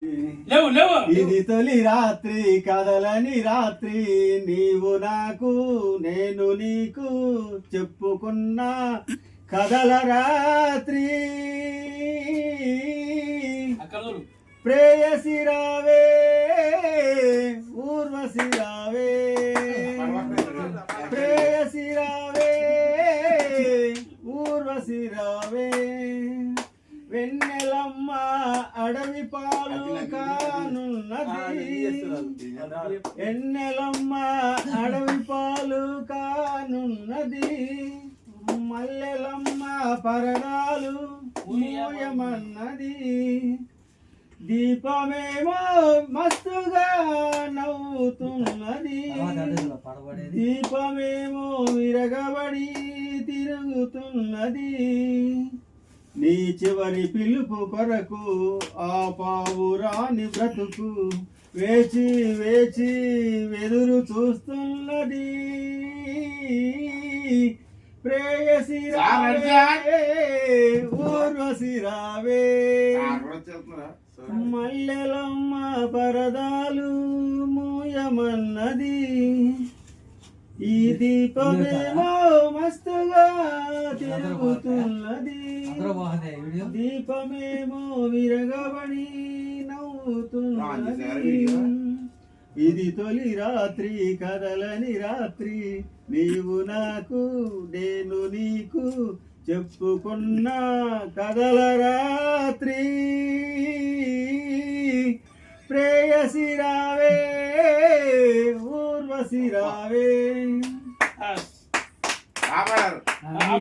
లేవు లేవు ఇది తొలి రాత్రి కదలని రాత్రి నీవు నాకు నేను నీకు చెప్పుకున్న కదల రాత్రి ప్రేయసి రావే ఊర్వశి రావే ప్రేయసి రావే ఊర్వశి రావే వెన్నెలమ్మ అడవి పాలు కానున్నది వెన్నెలమ్మ అడవి పాలు కానున్నది మల్లెలమ్మ పరదాలు మూయమన్నది దీపమేమో మస్తుగా నవ్వుతున్నది దీపమేమో విరగబడి తిరుగుతున్నది నీ చివరి పిలుపు కొరకు ఆ పావురాని బ్రతుకు వేచి వేచి వెదురు చూస్తున్నది ప్రేయసి రావే ఊర్వశి రావే మల్లెలమ్మ పరదాలు మూయమన్నది ఈ దీపమేమో మస్తుగా తిరుగుతున్నది దీపమేమో విరగబడి నవ్వుతున్నది ఇది తొలి రాత్రి కదలని రాత్రి నీవు నాకు నేను నీకు చెప్పుకున్న కదల రాత్రి ప్రేయసి రావే ఊర్వశి రావే